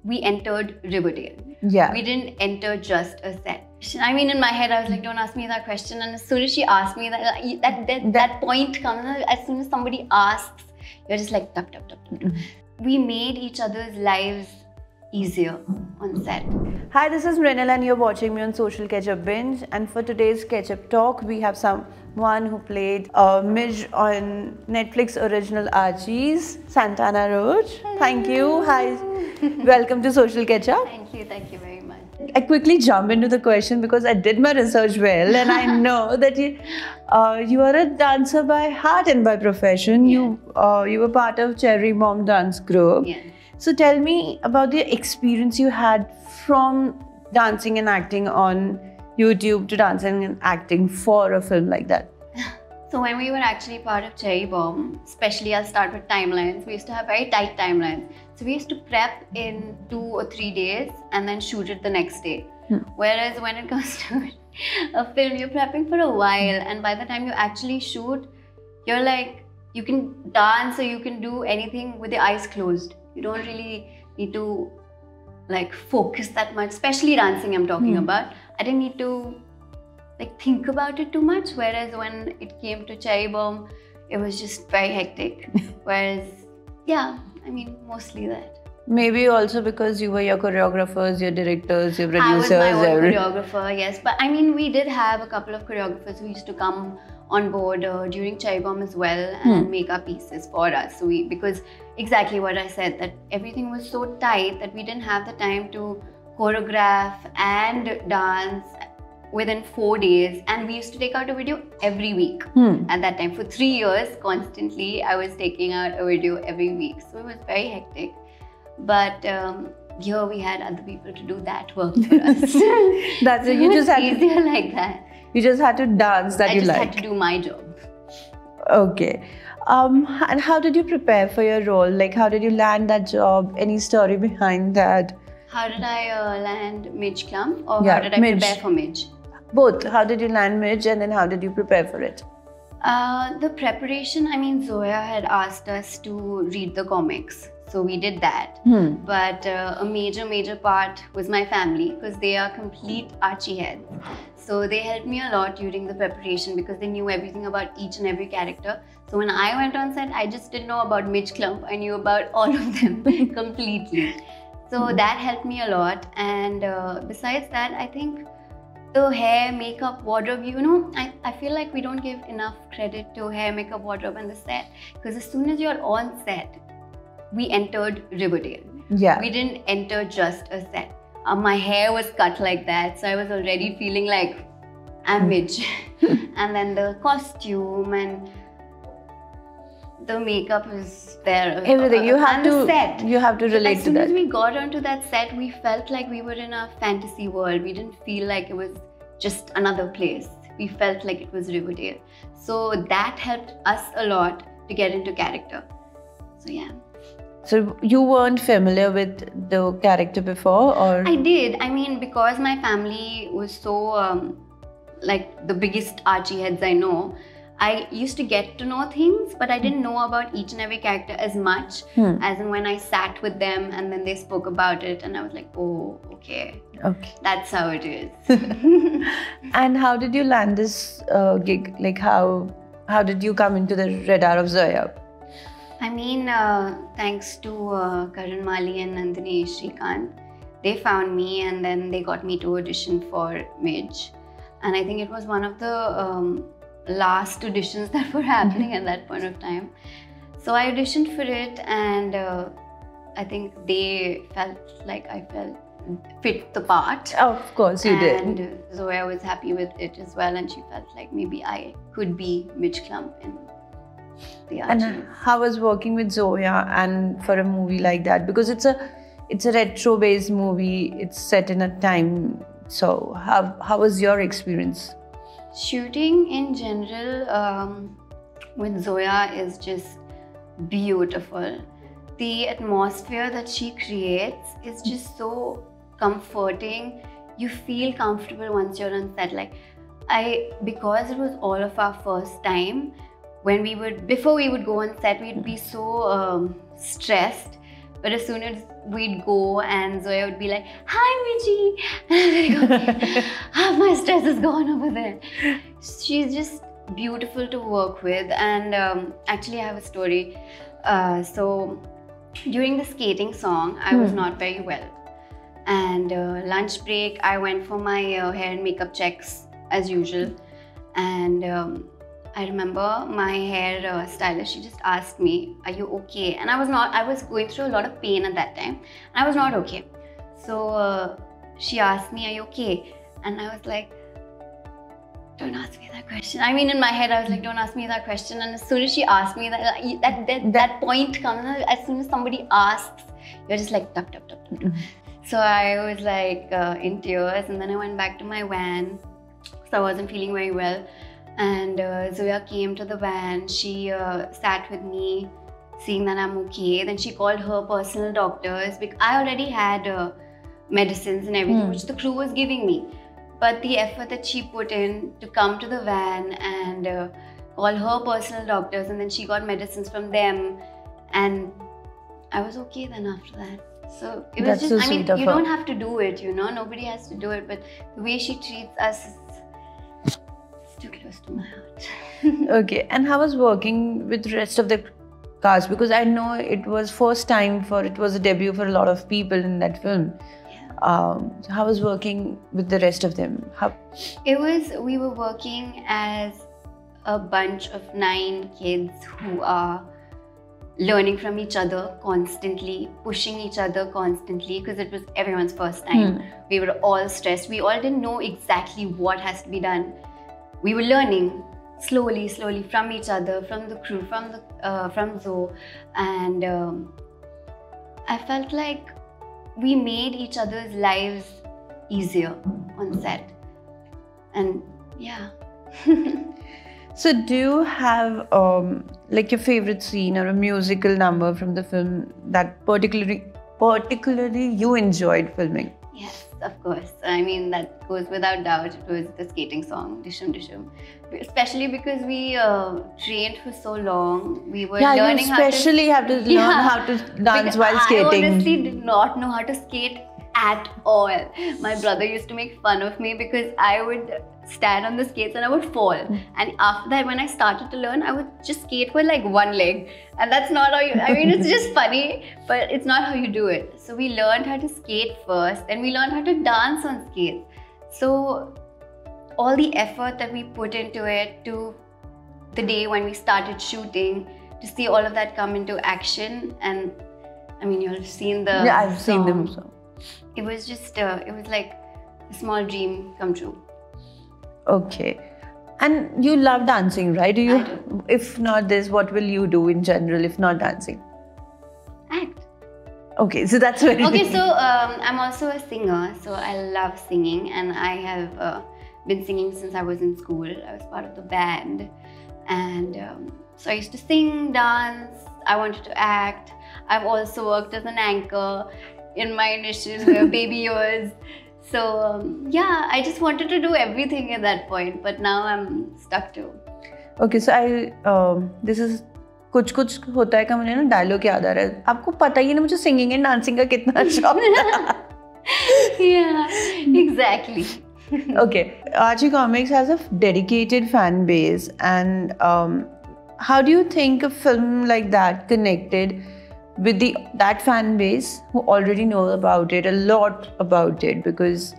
we entered Riverdale. Yeah. We didn't enter just a set. I mean, in my head, I was like, don't ask me that question. And as soon as she asked me that point comes, as soon as somebody asks, you're just like, tup, tup, tup, tup, tup. We made each other's lives easier on set. Hi, this is Mrinal and you're watching me on Social Ketchup Binge. And for today's Ketchup Talk, we have someone who played Midge on Netflix original Archies, Santana Roach. Hello. Thank you. Hi. Welcome to Social Ketchup. Thank you very much. I quickly jump into the question because I did my research well and I know that you are a dancer by heart and by profession. Yeah. You were part of Cherry Bomb Dance Group. Yeah. So tell me about the experience you had from dancing and acting on YouTube to dancing and acting for a film like that. So when we were actually part of Cherry Bomb, especially I'll start with timelines, we used to have very tight timelines. So we used to prep in 2 or 3 days and then shoot it the next day. Whereas when it comes to a film, you're prepping for a while, and by the time you actually shoot, you're like, you can dance or you can do anything with your eyes closed. You don't really need to like focus that much, especially dancing I'm talking about. I didn't need to like think about it too much, whereas when it came to Cherry Bomb, it was just very hectic. Whereas, yeah, I mean, mostly that. Maybe also because you were your choreographers, your directors, your producers. I was my own choreographer, yes. But I mean, we did have a couple of choreographers who used to come on board during Cherry Bomb as well and make our pieces for us. So because exactly what I said, that everything was so tight that we didn't have the time to choreograph and dance within 4 days, and we used to take out a video every week. At that time, for 3 years constantly, I was taking out a video every week, so it was very hectic. But here we had other people to do that work for us. That's it. You just had easier like that. You just had to dance that you like. I just had to do my job. Okay. And how did you prepare for your role? Like, how did you land that job? Any story behind that? How did I land Midge Klump, or Yeah, how did I Midge. prepare for Midge? Both. How did you land Midge and then how did you prepare for it? The preparation, I mean, Zoya had asked us to read the comics. So we did that. But a major part was my family, because they are complete Archie heads. So they helped me a lot during the preparation because they knew everything about each and every character. So when I went on set, I just didn't know about Midge Klump. I knew about all of them completely. So that helped me a lot. And besides that, I think the hair, makeup, wardrobe, you know, I feel like we don't give enough credit to hair, makeup, wardrobe and the set. Because as soon as you're on set, we entered Riverdale. Yeah. We didn't enter just a set. My hair was cut like that, so I was already feeling like I'm Midge. And then the costume and the makeup was there. Everything you have and to. The set. You have to relate as to soon that. as we got onto that set, we felt like we were in a fantasy world. We didn't feel like it was just another place. We felt like it was Riverdale. So that helped us a lot to get into character. So yeah. So you weren't familiar with the character before, or? I did. I mean, because my family was so like the biggest Archie heads I know, I used to get to know things, but I didn't know about each and every character as much as in when I sat with them and then they spoke about it and I was like, oh, okay. Okay. That's how it is. And how did you land this gig? Like how did you come into the radar of Zoya? I mean, thanks to Karan Mali and Nandini Shrikant, they found me and then they got me to audition for Midge. And I think it was one of the last auditions that were happening at that point of time. So I auditioned for it and I think they felt like I fit the part. Of course you did. And Zoya was happy with it as well, and she felt like maybe I could be Midge Klump in the Archies. And how was working with Zoya and for a movie like that? Because it's a retro-based movie. It's set in a time. So how was your experience? Shooting in general with Zoya is just beautiful. The atmosphere that she creates is just so comforting. You feel comfortable once you're on set. Like because it was all of our first time, before we would go on set, we'd be so stressed But as soon as we'd go and Zoya would be like, "Hi, Miji," and I'm like, okay, half my stress is gone over there. She's just beautiful to work with. And actually, I have a story. So during the skating song, I was not very well. And lunch break, I went for my hair and makeup checks as usual. And I remember my hair stylist, she just asked me, "Are you okay?" And I was going through a lot of pain at that time. And I was not okay. So she asked me, "Are you okay?" And I was like, "Don't ask me that question." I mean, in my head, I was like, "Don't ask me that question." And as soon as she asked me that point comes, as soon as somebody asks, you're just like, tup, tup, tup, tup, tup. So I was like in tears, and then I went back to my van. So I wasn't feeling very well. And Zoya came to the van. She sat with me, seeing that I'm okay. Then she called her personal doctors because I already had medicines and everything, which the crew was giving me. But the effort that she put in to come to the van and call her personal doctors, and then she got medicines from them, and I was okay then after that. So it was just, I mean, you don't have to do it, you know, nobody has to do it, but the way she treats us is too close to my heart. Okay, and how was working with the rest of the cast? Because I know it was it was a debut for a lot of people in that film. So how was working with the rest of them? We were working as a bunch of 9 kids who are learning from each other constantly, pushing each other constantly, because it was everyone's first time. We were all stressed. We all didn't know exactly what has to be done. We were learning slowly from each other, from the crew, from Zoe, and I felt like we made each other's lives easier on set. And yeah. So do you have like your favorite scene or a musical number from the film that particularly you enjoyed filming? Yes, of course. I mean, that goes without doubt. It was the skating song, Dishum Dishum. Especially because we trained for so long. We were learning how to learn how to dance while skating. I honestly did not know how to skate at all. My brother used to make fun of me because I would stand on the skates and I would fall. And after that, when I started to learn, I would just skate with like one leg. And that's not how I mean, it's just funny, but it's not how you do it. So we learned how to skate first, then we learned how to dance on skates. So all the effort that we put into it, to the day when we started shooting, to see all of that come into action. And I mean, you've seen the Yeah, I've seen them also. It was just, it was like a small dream come true. Okay. And you love dancing, right? I do. If not this, what will you do in general if not dancing? Act. Okay, so that's very... Okay, so I'm also a singer, so I love singing, and I have been singing since I was in school. I was part of the band, and so I used to sing, dance, I wanted to act. I've also worked as an anchor in my initial baby years. So yeah, I just wanted to do everything at that point, but now I'm stuck to. Okay, so this is कुछ कुछ होता है का मुझे ना dialogue याद आ रहा है. आपको पता ही है ना मुझे सिंगिंग एंड डांसिंग का कितना शौक था. Yeah, exactly. Okay, Archie Comics has a dedicated fan base, and how do you think a film like that connected with that fan base who already know about it, a lot about it, because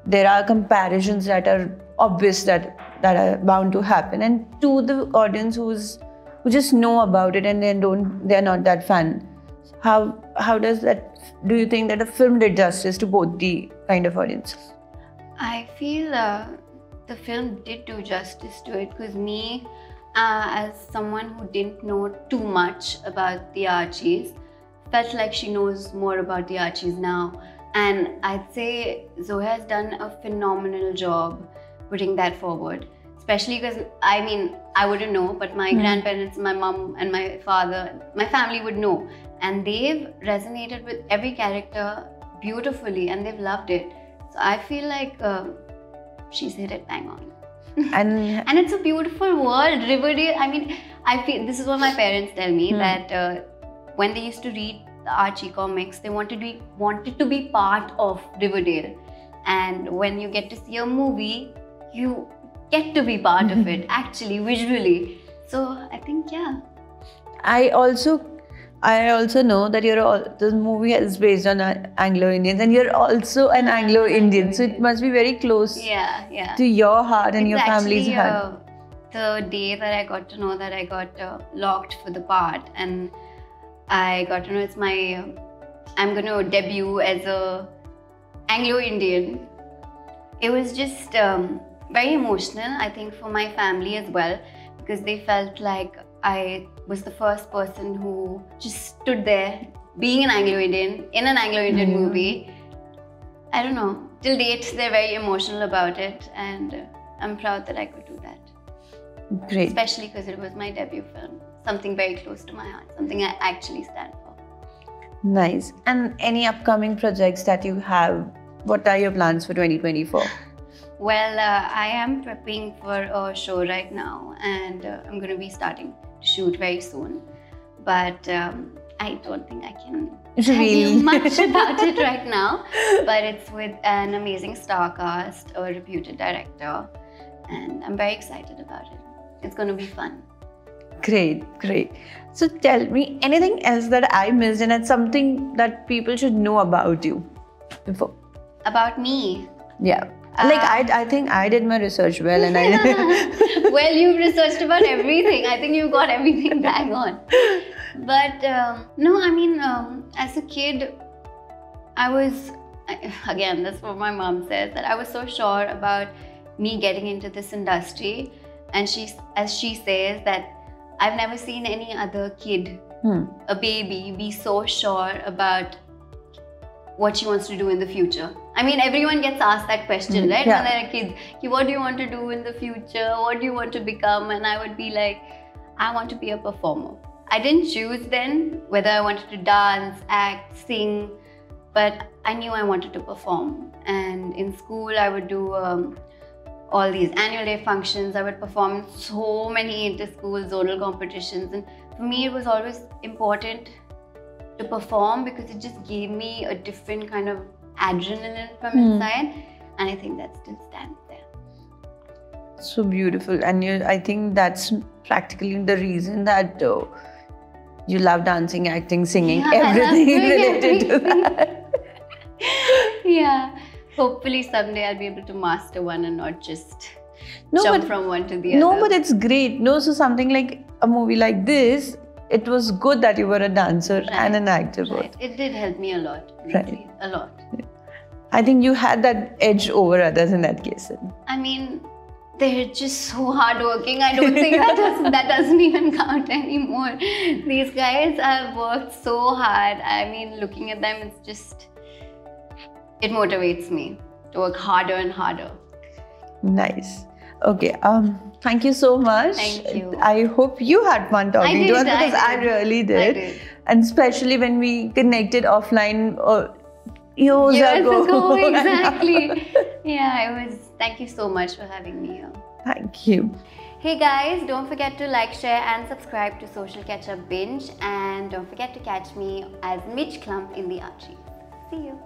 there are comparisons that are obvious that are bound to happen, and to the audience who just know about it and they're not that fan. How does that, do you think that a film did justice to both the kind of audiences? I feel the film did do justice to it, because me, as someone who didn't know too much about the Archies, felt like she knows more about the Archies now. And I'd say Zoe has done a phenomenal job putting that forward. Especially because, I mean, I wouldn't know, but my grandparents, my mom and my father, my family would know. And they've resonated with every character beautifully, and they've loved it. So I feel like she's hit it bang on. And it's a beautiful world. Riverdale, I mean, I feel, this is what my parents tell me, that when they used to read the Archie comics. They wanted to be part of Riverdale. And when you get to see a movie, you get to be part of it, actually, visually. So I think, yeah. I also know that this movie is based on Anglo-Indians, and you're also an Anglo-Indian, so it must be very close to your heart and your family's heart. The day that I got to know that I got locked for the part, and I got to know I'm going to debut as a Anglo-Indian. It was just very emotional, I think, for my family as well, because they felt like I was the first person who just stood there being an Anglo-Indian in an Anglo-Indian movie. I don't know, till date they're very emotional about it, and I'm proud that I could do that. Great. Especially because it was my debut film, something very close to my heart, something I actually stand for. Nice. And any upcoming projects that you have? What are your plans for 2024? Well, I am prepping for a show right now, and I'm going to be starting to shoot very soon. But I don't think I can tell you much about it right now. But it's with an amazing star cast, a reputed director, and I'm very excited about it. It's going to be fun. Great. So tell me anything else that I missed, and it's something that people should know about you before. About me? Yeah. I think I did my research well, and I. Well, you've researched about everything. I think you got everything bang on. But no, I mean, as a kid, again, that's what my mom says, that I was so sure about me getting into this industry. And as she says, that I've never seen any other kid, a baby, be so sure about what she wants to do in the future. I mean, everyone gets asked that question, right? Yeah. When they're kids, what do you want to do in the future? What do you want to become? And I would be like, I want to be a performer. I didn't choose then whether I wanted to dance, act, sing, but I knew I wanted to perform. And in school, I would do all these annual day functions. I would perform in so many inter-school zonal competitions. And for me, it was always important to perform because it just gave me a different kind of adrenaline from inside, and I think that still stands there. So beautiful, and I think that's practically the reason that you love dancing, acting, singing, everything related to that. Yeah, hopefully someday I'll be able to master one and not just jump from one to the other. No, but it's great. No, so something like a movie like this, it was good that you were a dancer and an actor both. It did help me a lot, really, a lot. I think you had that edge over others in that case. I mean, they're just so hardworking. I don't think that doesn't even count anymore. These guys have worked so hard. I mean, looking at them, it motivates me to work harder and harder. Nice. Okay. Thank you so much. Thank you. I hope you had fun talking to us because I really did. I did. And especially when we connected offline years ago. Exactly. Yeah, it was. Thank you so much for having me here. Thank you. Hey guys, don't forget to like, share and subscribe to Social Ketchup Binge, and don't forget to catch me as Midge Klump in the Archie. See you.